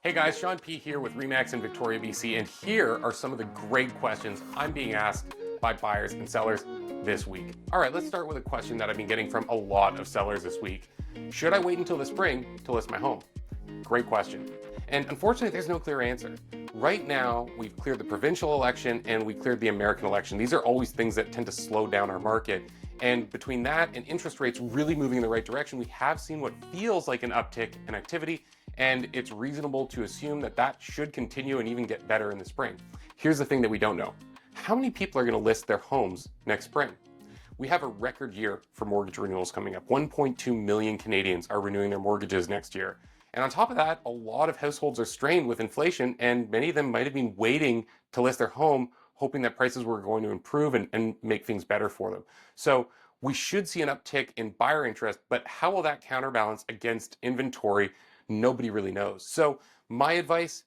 Hey guys, Sean P here with Remax in Victoria, BC, and here are some of the great questions I'm being asked by buyers and sellers this week. All right, let's start with a question that I've been getting from a lot of sellers this week. Should I wait until the spring to list my home? Great question. And unfortunately, there's no clear answer. Right now, we've cleared the provincial election and we cleared the American election. These are always things that tend to slow down our market. And between that and interest rates really moving in the right direction, we have seen what feels like an uptick in activity, and it's reasonable to assume that that should continue and even get better in the spring. Here's the thing that we don't know. How many people are going to list their homes next spring? We have a record year for mortgage renewals coming up. 1.2 million Canadians are renewing their mortgages next year. And on top of that, a lot of households are strained with inflation, and many of them might have been waiting to list their home, hoping that prices were going to improve and make things better for them. So we should see an uptick in buyer interest, but how will that counterbalance against inventory? Nobody really knows. So my advice,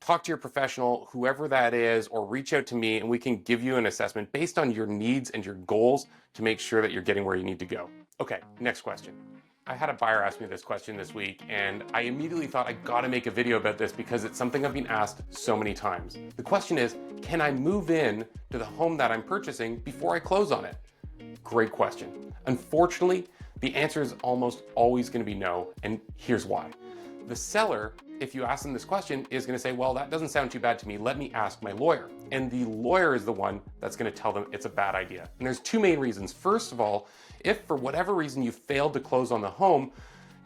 talk to your professional, whoever that is, or reach out to me and we can give you an assessment based on your needs and your goals to make sure that you're getting where you need to go. Okay, next question. I had a buyer ask me this question this week, and I immediately thought I gotta make a video about this because it's something I've been asked so many times. The question is, can I move in to the home that I'm purchasing before I close on it? Great question. Unfortunately, the answer is almost always gonna be no, and here's why. The seller, if you ask them this question, is going to say, well, that doesn't sound too bad to me. Let me ask my lawyer. And the lawyer is the one that's going to tell them it's a bad idea. And there's two main reasons. First of all, if for whatever reason you failed to close on the home,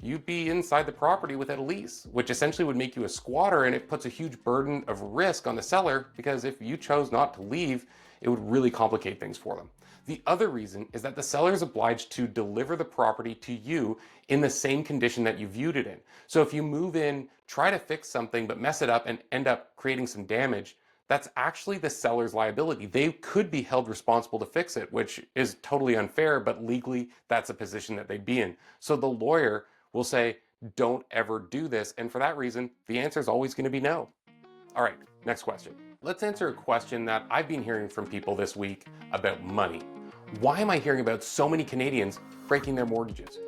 you'd be inside the property without a lease, which essentially would make you a squatter, and it puts a huge burden of risk on the seller because if you chose not to leave, it would really complicate things for them. The other reason is that the seller is obliged to deliver the property to you in the same condition that you viewed it in. So if you move in, try to fix something, but mess it up and end up creating some damage, that's actually the seller's liability. They could be held responsible to fix it, which is totally unfair, but legally that's a position that they'd be in. So the lawyer will say, don't ever do this. And for that reason, the answer is always going to be no. All right, next question. Let's answer a question that I've been hearing from people this week about money. Why am I hearing about so many Canadians breaking their mortgages?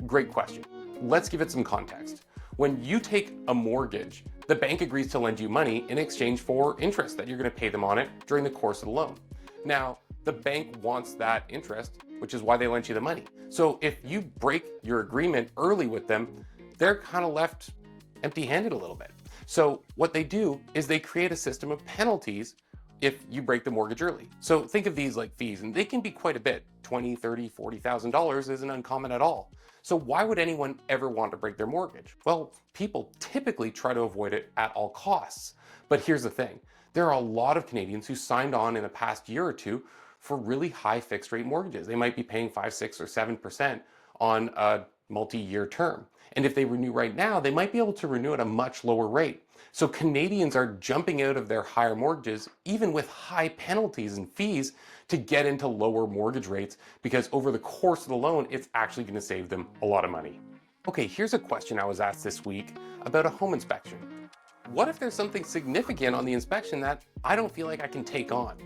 Great question. Let's give it some context. When you take a mortgage, the bank agrees to lend you money in exchange for interest that you're going to pay them on it during the course of the loan. Now, the bank wants that interest, which is why they lent you the money. So if you break your agreement early with them, they're kind of left empty-handed a little bit. So what they do is they create a system of penalties if you break the mortgage early. So think of these like fees, and they can be quite a bit. $20,000, $30,000, $40,000 isn't uncommon at all. So why would anyone ever want to break their mortgage? Well, people typically try to avoid it at all costs. But here's the thing. There are a lot of Canadians who signed on in the past year or two for really high fixed rate mortgages. They might be paying 5, 6, or 7% on a multi-year term. And if they renew right now, they might be able to renew at a much lower rate. So Canadians are jumping out of their higher mortgages, even with high penalties and fees, to get into lower mortgage rates because over the course of the loan, it's actually going to save them a lot of money. Okay, here's a question I was asked this week about a home inspection. What if there's something significant on the inspection that I don't feel like I can take on?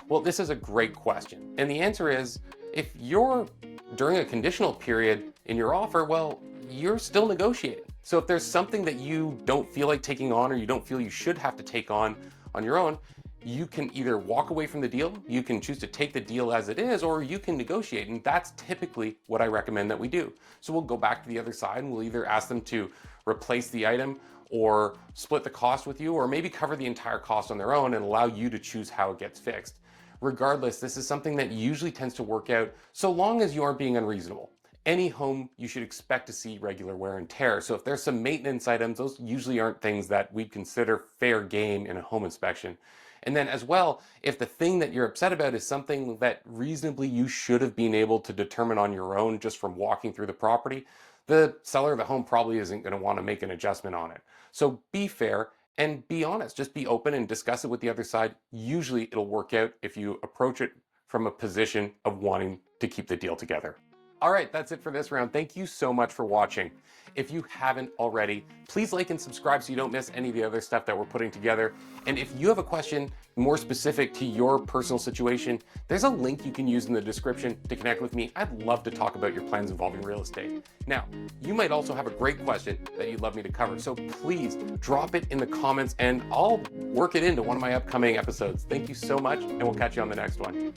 Well, this is a great question. And the answer is, if you're during a conditional period in your offer, well, you're still negotiating. So if there's something that you don't feel like taking on or you don't feel you should have to take on your own, you can either walk away from the deal, you can choose to take the deal as it is, or you can negotiate. And that's typically what I recommend that we do. So we'll go back to the other side and we'll either ask them to replace the item or split the cost with you, or maybe cover the entire cost on their own and allow you to choose how it gets fixed. Regardless, this is something that usually tends to work out so long as you aren't being unreasonable. Any home, you should expect to see regular wear and tear. So if there's some maintenance items, those usually aren't things that we'd consider fair game in a home inspection. And then as well, if the thing that you're upset about is something that reasonably you should have been able to determine on your own just from walking through the property, the seller of the home probably isn't going to want to make an adjustment on it. So be fair and be honest. Just be open and discuss it with the other side. Usually it'll work out if you approach it from a position of wanting to keep the deal together. All right, that's it for this round. Thank you so much for watching. If you haven't already, please like and subscribe so you don't miss any of the other stuff that we're putting together. And if you have a question more specific to your personal situation, there's a link you can use in the description to connect with me. I'd love to talk about your plans involving real estate. Now, you might also have a great question that you'd love me to cover, so please drop it in the comments and I'll work it into one of my upcoming episodes. Thank you so much, and we'll catch you on the next one.